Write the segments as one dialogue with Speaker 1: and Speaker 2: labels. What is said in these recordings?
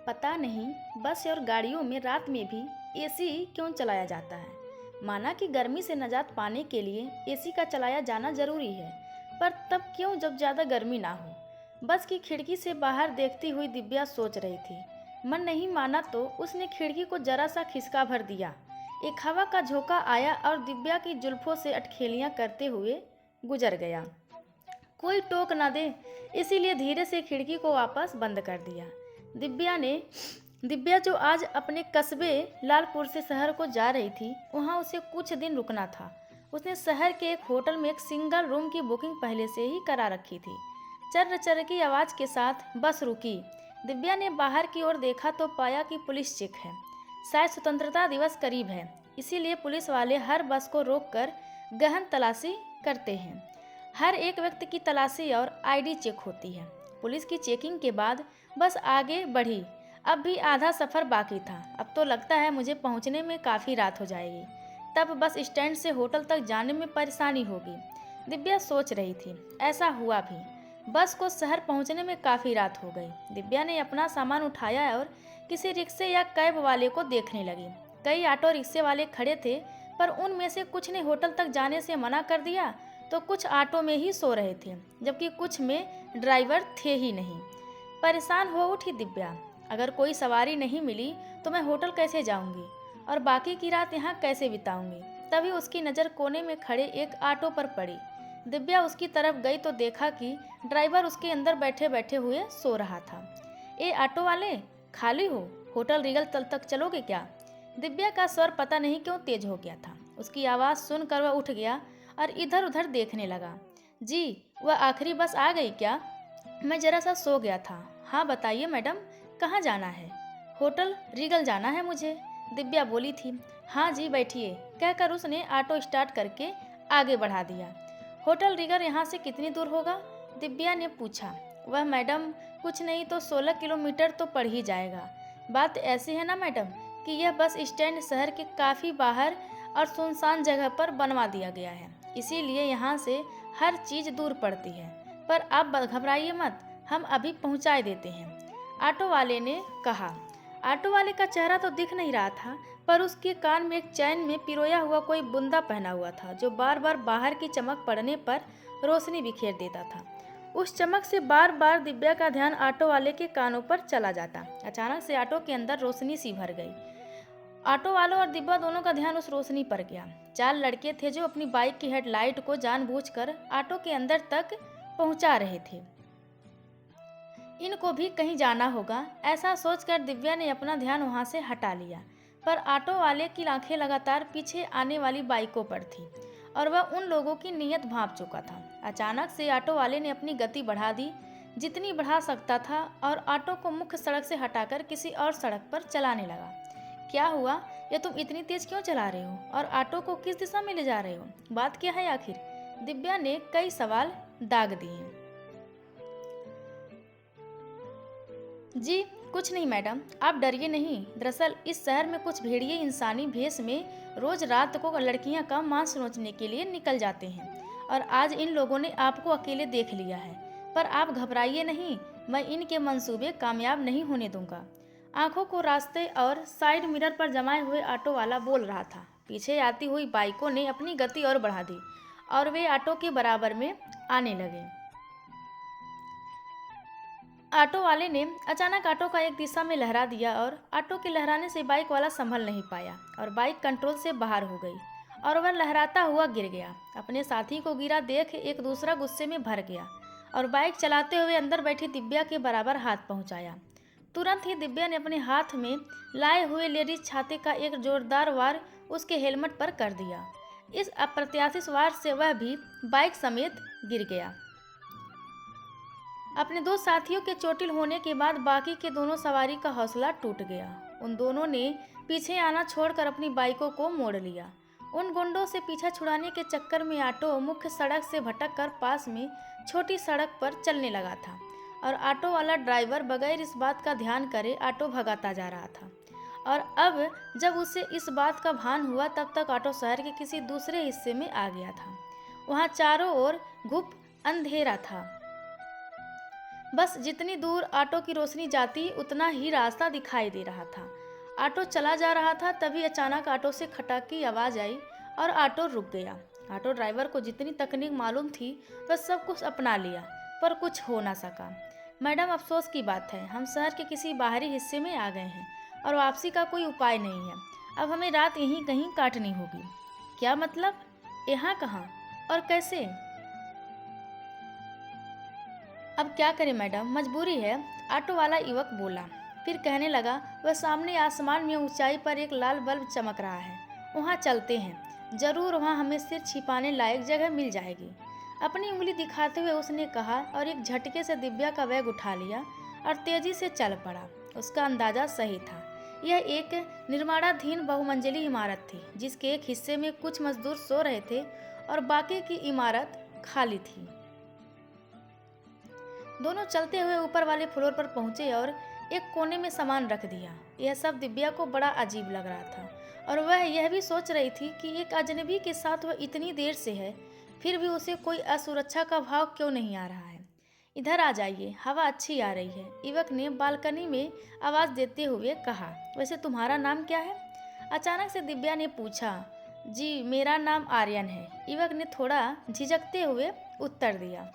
Speaker 1: पता नहीं बस और गाड़ियों में रात में भी एसी क्यों चलाया जाता है। माना कि गर्मी से निजात पाने के लिए एसी का चलाया जाना जरूरी है, पर तब क्यों जब ज़्यादा गर्मी ना हो। बस की खिड़की से बाहर देखती हुई दिव्या सोच रही थी। मन नहीं माना तो उसने खिड़की को जरा सा खिसका भर दिया। एक हवा का झोंका आया और दिव्या की जुल्फों से अटखेलियां करते हुए गुजर गया। कोई टोक ना दे, इसीलिए धीरे से खिड़की को वापस बंद कर दिया। दिव्या जो आज अपने कस्बे लालपुर से शहर को जा रही थी, वहाँ उसे कुछ दिन रुकना था। उसने शहर के एक होटल में एक सिंगल रूम की बुकिंग पहले से ही करा रखी थी। चर्र चर्र की आवाज़ के साथ बस रुकी। दिव्या ने बाहर की ओर देखा तो पाया कि पुलिस चेक है। शायद स्वतंत्रता दिवस करीब है, इसीलिए पुलिस वाले हर बस को रोककर गहन तलाशी करते हैं। हर एक व्यक्ति की तलाशी और आईडी चेक होती है। पुलिस की चेकिंग के बाद बस आगे बढ़ी। अब भी आधा सफ़र बाकी था। अब तो लगता है मुझे पहुंचने में काफ़ी रात हो जाएगी। तब बस स्टैंड से होटल तक जाने में परेशानी होगी, दिव्या सोच रही थी। ऐसा हुआ भी। बस को शहर पहुंचने में काफ़ी रात हो गई। दिव्या ने अपना सामान उठाया और किसी रिक्शे या कैब वाले को देखने लगी। कई ऑटो रिक्शे वाले खड़े थे, पर उनमें से कुछ ने होटल तक जाने से मना कर दिया तो कुछ ऑटो में ही सो रहे थे, जबकि कुछ में ड्राइवर थे ही नहीं। परेशान हो उठी दिव्या। अगर कोई सवारी नहीं मिली तो मैं होटल कैसे जाऊंगी और बाकी की रात यहाँ कैसे बिताऊंगी। तभी उसकी नज़र कोने में खड़े एक ऑटो पर पड़ी। दिव्या उसकी तरफ गई तो देखा कि ड्राइवर उसके अंदर बैठे बैठे हुए सो रहा था। ए ऑटो वाले, खाली हो? होटल रीगल तल तक चलोगे क्या? दिव्या का स्वर पता नहीं क्यों तेज हो गया था। उसकी आवाज़ सुनकर वह उठ गया और इधर उधर देखने लगा। जी, वह आखिरी बस आ गई क्या? मैं जरा सा सो गया था। हाँ बताइए मैडम, कहाँ जाना है? होटल रीगल जाना है मुझे, दिव्या बोली थी। हाँ जी बैठिए, कहकर उसने ऑटो स्टार्ट करके आगे बढ़ा दिया। होटल रीगल यहाँ से कितनी दूर होगा? दिव्या ने पूछा। वह मैडम कुछ नहीं तो 16 किलोमीटर तो पड़ ही जाएगा। बात ऐसी है ना मैडम कि यह बस स्टैंड शहर के काफ़ी बाहर और सुनसान जगह पर बनवा दिया गया है, इसीलिए यहाँ से हर चीज़ दूर पड़ती है। पर आप घबराइए मत, हम अभी पहुँचा देते हैं, ऑटो वाले ने कहा। ऑटो वाले का चेहरा तो दिख नहीं रहा था, पर उसके कान में एक चैन में पिरोया हुआ कोई बुंदा पहना हुआ था, जो बार बार बाहर की चमक पड़ने पर रोशनी बिखेर देता था। उस चमक से बार बार दिव्या का ध्यान ऑटो वाले के कानों पर चला जाता। अचानक से ऑटो के अंदर रोशनी सी भर गई। ऑटो वालों और दिव्या दोनों का ध्यान उस रोशनी पर गया। 4 लड़के थे जो अपनी बाइक की हेडलाइट को जानबूझकर ऑटो के अंदर तक पहुंचा रहे थे। इनको भी कहीं जाना होगा, ऐसा सोचकर दिव्या ने अपना ध्यान वहां से हटा लिया। पर ऑटो वाले की आंखें लगातार पीछे आने वाली बाइकों पर थी और वह उन लोगों की नीयत भांप चुका था। अचानक से ऑटो वाले ने अपनी गति बढ़ा दी, जितनी बढ़ा सकता था, और ऑटो को मुख्य सड़क से हटाकर किसी और सड़क पर चलाने लगा। क्या हुआ? ये तुम इतनी तेज क्यों चला रहे हो और ऑटो को किस दिशा में ले जा रहे हो? बात क्या है आखिर? दिव्या ने कई सवाल दाग दिए। जी कुछ नहीं मैडम, आप डरिए नहीं। दरअसल इस शहर में कुछ भेड़िए इंसानी भेष में रोज रात को लड़कियां का मांस नोचने के लिए निकल जाते हैं, और आज इन लोगों ने आपको अकेले देख लिया है। पर आप घबराइए नहीं, मैं इनके मंसूबे कामयाब नहीं होने दूंगा। आंखों को रास्ते और साइड मिरर पर जमाए हुए ऑटो वाला बोल रहा था। पीछे आती हुई बाइकों ने अपनी गति और बढ़ा दी और वे ऑटो के बराबर में आने लगे। ऑटो वाले ने अचानक ऑटो का एक दिशा में लहरा दिया और ऑटो के लहराने से बाइक वाला संभल नहीं पाया और बाइक कंट्रोल से बाहर हो गई और वह लहराता हुआ गिर गया। अपने साथी को गिरा देख एक दूसरा गुस्से में भर गया और बाइक चलाते हुए अंदर बैठी दिव्या के बराबर हाथ पहुंचाया। तुरंत ही दिव्या ने अपने हाथ में लाए हुए लेडीज छाते का एक जोरदार वार उसके हेलमेट पर कर दिया। इस अप्रत्याशित वार से वह भी बाइक समेत गिर गया। अपने 2 साथियों के चोटिल होने के बाद बाकी के दोनों सवारी का हौसला टूट गया। उन दोनों ने पीछे आना छोड़कर अपनी बाइकों को मोड़ लिया। उन गुंडों से पीछा छुड़ाने के चक्कर में ऑटो मुख्य सड़क से भटक कर पास में छोटी सड़क पर चलने लगा था और ऑटो वाला ड्राइवर बगैर इस बात का ध्यान करे ऑटो भगाता जा रहा था। और अब जब उसे इस बात का भान हुआ तब तक ऑटो शहर के किसी दूसरे हिस्से में आ गया था। वहाँ चारों ओर घुप अंधेरा था। बस जितनी दूर ऑटो की रोशनी जाती उतना ही रास्ता दिखाई दे रहा था। ऑटो चला जा रहा था, तभी अचानक ऑटो से खटाक की आवाज़ आई और ऑटो रुक गया। ऑटो ड्राइवर को जितनी तकनीक मालूम थी वह सब कुछ अपना लिया, पर कुछ हो ना सका। मैडम, अफसोस की बात है, हम शहर के किसी बाहरी हिस्से में आ गए हैं और वापसी का कोई उपाय नहीं है। अब हमें रात यहीं कहीं काटनी होगी। क्या मतलब? यहाँ कहाँ और कैसे? अब क्या करें मैडम, मजबूरी है, ऑटो वाला युवक बोला। फिर कहने लगा, वह सामने आसमान में ऊंचाई पर एक लाल बल्ब चमक रहा है, वहाँ चलते हैं, जरूर वहाँ हमें सिर छिपाने लायक जगह मिल जाएगी। अपनी उंगली दिखाते हुए उसने कहा और एक झटके से दिव्या का बैग उठा लिया और तेजी से चल पड़ा। उसका अंदाजा सही था। यह एक निर्माणाधीन बहुमंजिली इमारत थी, जिसके एक हिस्से में कुछ मजदूर सो रहे थे और बाकी की इमारत खाली थी। दोनों चलते हुए ऊपर वाले फ्लोर पर पहुंचे और एक कोने में सामान रख दिया। यह सब दिव्या को बड़ा अजीब लग रहा था और वह यह भी सोच रही थी कि एक अजनबी के साथ वह इतनी देर से है, फिर भी उसे कोई असुरक्षा का भाव क्यों नहीं आ रहा है। इधर आ जाइए, हवा अच्छी आ रही है, युवक ने बालकनी में आवाज़ देते हुए कहा। वैसे तुम्हारा नाम क्या है? अचानक से दिव्या ने पूछा। जी, मेरा नाम आर्यन है, युवक ने थोड़ा झिझकते हुए उत्तर दिया।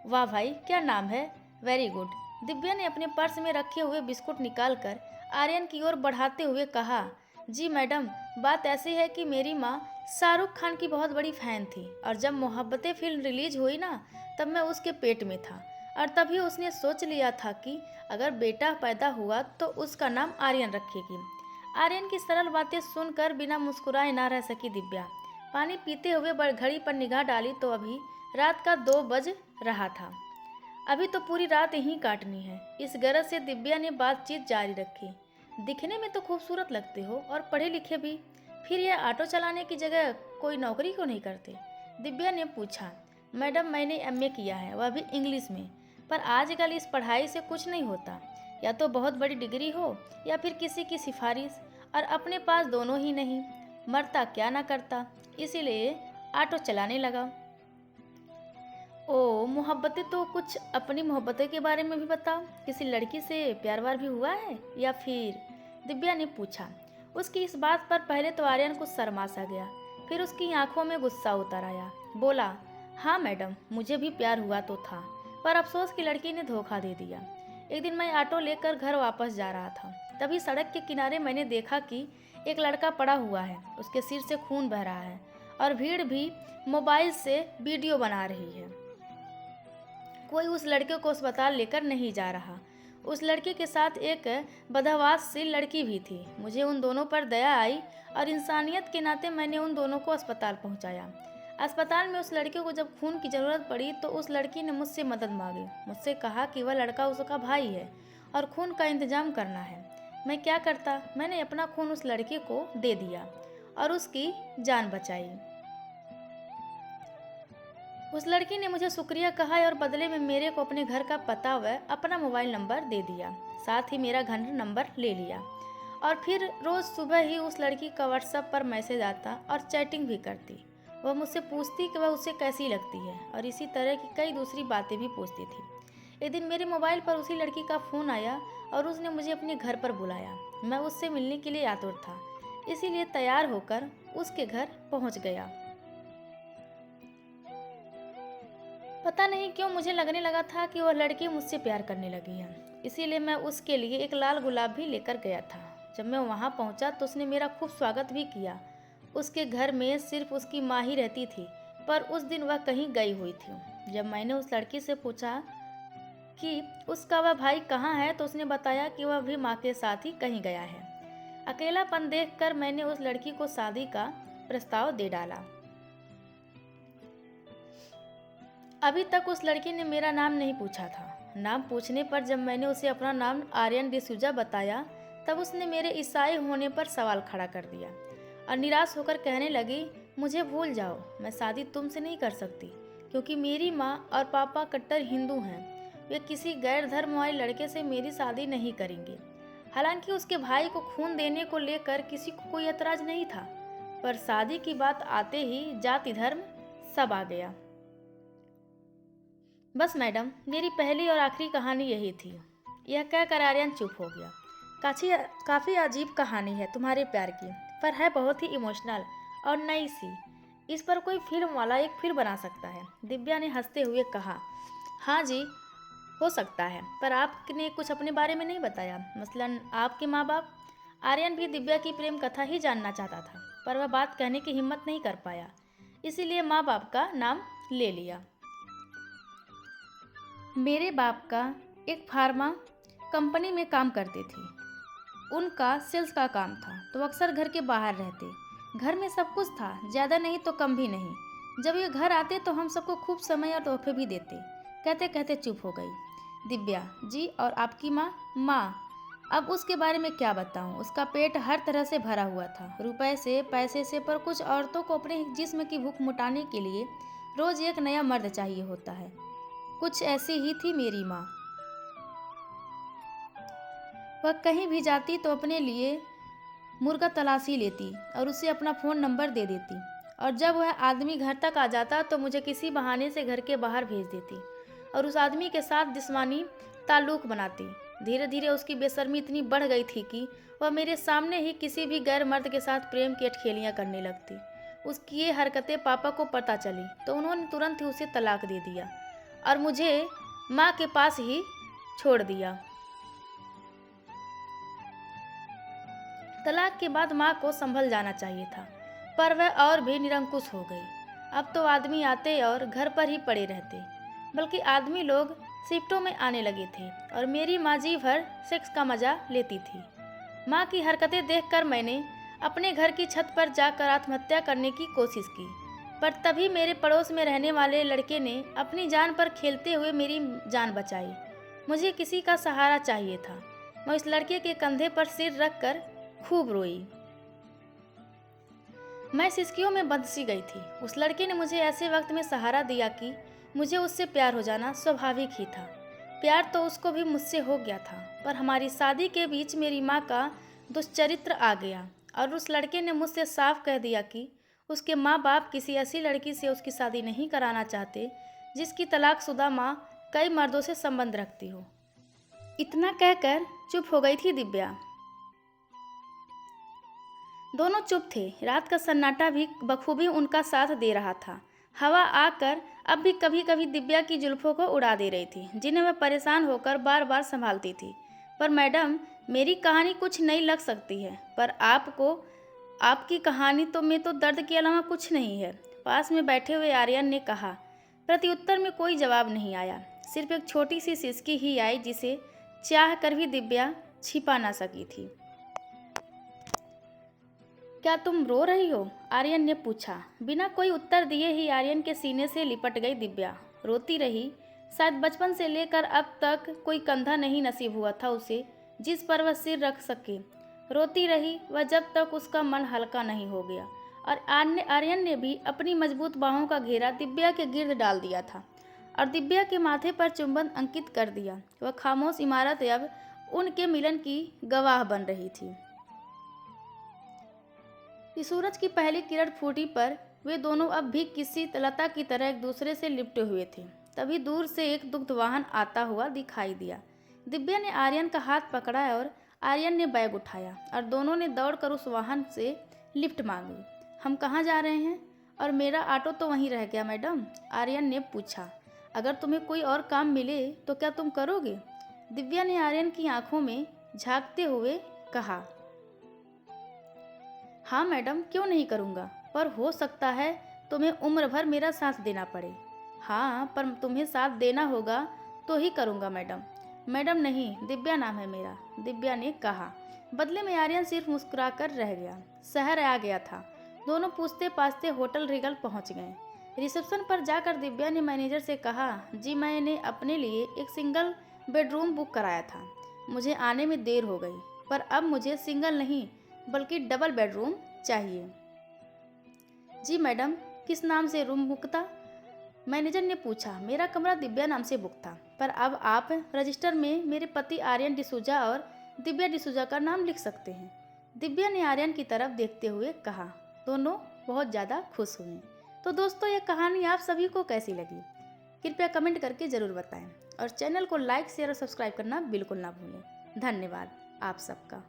Speaker 1: वाह भाई, क्या नाम है, वेरी गुड। दिव्या ने अपने पर्स में रखे हुए बिस्कुट निकालकर आर्यन की ओर बढ़ाते हुए कहा। जी मैडम, बात ऐसी है कि मेरी माँ शाहरुख खान की बहुत बड़ी फैन थी और जब मोहब्बतें फिल्म रिलीज हुई ना, तब मैं उसके पेट में था और तभी उसने सोच लिया था कि अगर बेटा पैदा हुआ तो उसका नाम आर्यन रखेगी। आर्यन की सरल बातें सुनकर बिना मुस्कुराए ना रह सकी दिव्या। पानी पीते हुए घड़ी पर निगाह डाली तो अभी रात का 2 बज रहा था। अभी तो पूरी रात यहीं काटनी है। इस गरज से दिव्या ने बातचीत जारी रखी। दिखने में तो खूबसूरत लगते हो और पढ़े लिखे भी, फिर यह ऑटो चलाने की जगह कोई नौकरी क्यों नहीं करते? दिव्या ने पूछा। मैडम, मैंने एमए किया है, वह भी इंग्लिश में, पर आजकल इस पढ़ाई से कुछ नहीं होता। या तो बहुत बड़ी डिग्री हो या फिर किसी की सिफारिश, और अपने पास दोनों ही नहीं। मरता क्या ना करता, इसीलिए ऑटो चलाने लगा। ओ, मोहब्बतें तो कुछ अपनी मोहब्बतें के बारे में भी बताओ। किसी लड़की से प्यार वार भी हुआ है या फिर? दिव्या ने पूछा। उसकी इस बात पर पहले तो आर्यन कुछ शर्मा सा गया, फिर उसकी आंखों में गुस्सा उतर आया। बोला, हाँ मैडम, मुझे भी प्यार हुआ तो था, पर अफसोस की लड़की ने धोखा दे दिया। एक दिन मैं ऑटो लेकर घर वापस जा रहा था, तभी सड़क के किनारे मैंने देखा कि एक लड़का पड़ा हुआ है, उसके सिर से खून बह रहा है और भीड़ भी मोबाइल से वीडियो बना रही है। कोई उस लड़के को अस्पताल लेकर नहीं जा रहा। उस लड़के के साथ एक बदहवास सी लड़की भी थी। मुझे उन दोनों पर दया आई और इंसानियत के नाते मैंने उन दोनों को अस्पताल पहुंचाया। अस्पताल में उस लड़के को जब खून की ज़रूरत पड़ी तो उस लड़की ने मुझसे मदद मांगी। मुझसे कहा कि वह लड़का उसका भाई है और खून का इंतजाम करना है। मैं क्या करता, मैंने अपना खून उस लड़के को दे दिया और उसकी जान बचाई। उस लड़की ने मुझे शुक्रिया कहा और बदले में मेरे को अपने घर का पता व अपना मोबाइल नंबर दे दिया, साथ ही मेरा घर नंबर ले लिया। और फिर रोज़ सुबह ही उस लड़की का व्हाट्सएप पर मैसेज आता और चैटिंग भी करती। वह मुझसे पूछती कि वह उसे कैसी लगती है और इसी तरह की कई दूसरी बातें भी पूछती थी। एक दिन मेरे मोबाइल पर उसी लड़की का फ़ोन आया और उसने मुझे अपने घर पर बुलाया। मैं उससे मिलने के लिए आतुर था, इसीलिए तैयार होकर उसके घर पहुंच गया। पता नहीं क्यों मुझे लगने लगा था कि वह लड़की मुझसे प्यार करने लगी है, इसीलिए मैं उसके लिए एक लाल गुलाब भी लेकर गया था। जब मैं वहां पहुंचा तो उसने मेरा खूब स्वागत भी किया। उसके घर में सिर्फ उसकी माँ ही रहती थी, पर उस दिन वह कहीं गई हुई थी। जब मैंने उस लड़की से पूछा कि उसका वह भाई कहाँ है तो उसने बताया कि वह भी माँ के साथ ही कहीं गया है। अकेलापन देखकर मैंने उस लड़की को शादी का प्रस्ताव दे डाला। अभी तक उस लड़की ने मेरा नाम नहीं पूछा था। नाम पूछने पर जब मैंने उसे अपना नाम आर्यन डिसूजा बताया, तब उसने मेरे ईसाई होने पर सवाल खड़ा कर दिया और निराश होकर कहने लगी, मुझे भूल जाओ, मैं शादी तुमसे नहीं कर सकती क्योंकि मेरी माँ और पापा कट्टर हिंदू हैं। वे किसी गैर धर्म वाले लड़के से मेरी शादी नहीं करेंगे। हालांकि उसके भाई को खून देने को लेकर किसी को कोई एतराज नहीं था, पर शादी की बात आते ही जाति धर्म सब आ गया। बस मैडम, मेरी पहली और आखिरी कहानी यही थी। यह कहकर आर्यन चुप हो गया। काफ़ी अजीब कहानी है तुम्हारे प्यार की, पर है बहुत ही इमोशनल और नई सी। इस पर कोई फिल्म वाला एक फिल्म बना सकता है, दिव्या ने हंसते हुए कहा। हाँ जी, हो सकता है, पर आपने कुछ अपने बारे में नहीं बताया, मसलन आपके माँ बाप। आर्यन भी दिव्या की प्रेम कथा ही जानना चाहता था, पर वह बात कहने की हिम्मत नहीं कर पाया, इसीलिए माँ बाप का नाम ले लिया। मेरे बाप का एक फार्मा कंपनी में काम करते थे। उनका सेल्स का काम था, तो अक्सर घर के बाहर रहते। घर में सब कुछ था, ज़्यादा नहीं तो कम भी नहीं। जब ये घर आते तो हम सबको खूब समय और तोहफे भी देते। कहते कहते चुप हो गई दिव्या। जी, और आपकी माँ? माँ, अब उसके बारे में क्या बताऊँ। उसका पेट हर तरह से भरा हुआ था, रुपए से पैसे से, पर कुछ औरतों को अपने जिस्म की भूख मिटाने के लिए रोज़ एक नया मर्द चाहिए होता है। कुछ ऐसी ही थी मेरी माँ। वह कहीं भी जाती तो अपने लिए मुर्गा तलाशी लेती और उसे अपना फ़ोन नंबर दे देती, और जब वह आदमी घर तक आ जाता तो मुझे किसी बहाने से घर के बाहर भेज देती और उस आदमी के साथ जिस्मानी ताल्लुक़ बनाती। धीरे धीरे उसकी बेशर्मी इतनी बढ़ गई थी कि वह मेरे सामने ही किसी भी गैर मर्द के साथ प्रेम की अठखेलियाँ करने लगती। उसकी ये हरकतें पापा को पता चली तो उन्होंने तुरंत ही उसे तलाक दे दिया और मुझे माँ के पास ही छोड़ दिया। तलाक के बाद माँ को संभल जाना चाहिए था, पर वह और भी निरंकुश हो गई। अब तो आदमी आते और घर पर ही पड़े रहते, बल्कि आदमी लोग शिफ्टों में आने लगे थे और मेरी माँ जी भर सेक्स का मजा लेती थी। माँ की हरकतें देखकर मैंने अपने घर की छत पर जाकर आत्महत्या करने की कोशिश की, पर तभी मेरे पड़ोस में रहने वाले लड़के ने अपनी जान पर खेलते हुए मेरी जान बचाई। मुझे किसी का सहारा चाहिए था। मैं उस लड़के के कंधे पर सिर रखकर खूब रोई। मैं सिसकियों में बंध सी गई थी। उस लड़के ने मुझे ऐसे वक्त में सहारा दिया कि मुझे उससे प्यार हो जाना स्वाभाविक ही था। प्यार तो उसको भी मुझसे हो गया था, पर हमारी शादी के बीच मेरी माँ का दुष्चरित्र आ गया और उस लड़के ने मुझसे साफ कह दिया कि उसके माँ बाप किसी ऐसी लड़की से उसकी शादी नहीं कराना चाहते जिसकी तलाकशुदा माँ कई मर्दों से संबंध रखती हो। इतना कहकर चुप हो गई थी दिव्या। दोनों चुप थे। रात का सन्नाटा भी बखूबी उनका साथ दे रहा था। हवा आकर अब भी कभी कभी दिव्या की जुल्फों को उड़ा दे रही थी, जिन्हें वह परेशान होकर बार बार संभालती थी। पर मैडम, मेरी कहानी कुछ नई लग सकती है, पर आपकी कहानी में तो दर्द के अलावा कुछ नहीं है। पास में बैठे हुए आर्यन ने कहा। प्रत्युत्तर में कोई जवाब नहीं आया, सिर्फ एक छोटी सी सिसकी ही आई जिसे चाह कर भी दिव्या छिपा ना सकी थी। क्या तुम रो रही हो? आर्यन ने पूछा। बिना कोई उत्तर दिए ही आर्यन के सीने से लिपट गई दिव्या। रोती रही। शायद बचपन से लेकर अब तक कोई कंधा नहीं नसीब हुआ था उसे जिस पर वह सिर रख सके। रोती रही वह जब तक उसका मन हल्का नहीं हो गया, और आर्यन ने भी अपनी मजबूत बाहों का घेरा दिव्या के गिर्द डाल दिया था और दिव्या के माथे पर चुंबन अंकित कर दिया। वह खामोश इमारत अब उनके मिलन की गवाह बन रही थी। इस सूरज की पहली किरण फूटी पर वे दोनों अब भी किसी लता की तरह एक दूसरे से लिपटे हुए थे। तभी दूर से एक दुग्ध वाहन आता हुआ दिखाई दिया। दिव्या ने आर्यन का हाथ पकड़ा और आर्यन ने बैग उठाया और दोनों ने दौड़कर उस वाहन से लिफ्ट मांगी। हम कहाँ जा रहे हैं? और मेरा ऑटो तो वहीं रह गया मैडम, आर्यन ने पूछा। अगर तुम्हें कोई और काम मिले तो क्या तुम करोगे? दिव्या ने आर्यन की आंखों में झांकते हुए कहा। हाँ मैडम, क्यों नहीं करूँगा, पर हो सकता है तुम्हें उम्र भर मेरा साथ देना पड़े। हाँ, पर तुम्हें साथ देना होगा तो ही करूँगा मैडम। मैडम नहीं, दिव्या नाम है मेरा, दिव्या ने कहा। बदले में आर्यन सिर्फ मुस्कुराकर रह गया। शहर आ गया था। दोनों पूछते पाछते होटल रिगल पहुंच गए। रिसेप्शन पर जाकर दिव्या ने मैनेजर से कहा, जी मैंने अपने लिए एक सिंगल बेडरूम बुक कराया था। मुझे आने में देर हो गई, पर अब मुझे सिंगल नहीं बल्कि डबल बेडरूम चाहिए। जी मैडम, किस नाम से रूम बुक था? मैनेजर ने पूछा। मेरा कमरा दिव्या नाम से बुक था, पर अब आप रजिस्टर में मेरे पति आर्यन डिसूजा और दिव्या डिसूजा का नाम लिख सकते हैं। दिव्या ने आर्यन की तरफ देखते हुए कहा। दोनों बहुत ज़्यादा खुश हुए। तो दोस्तों, ये कहानी आप सभी को कैसी लगी? कृपया कमेंट करके ज़रूर बताएं और चैनल को लाइक शेयर और सब्सक्राइब करना बिल्कुल ना भूलें। धन्यवाद आप सबका।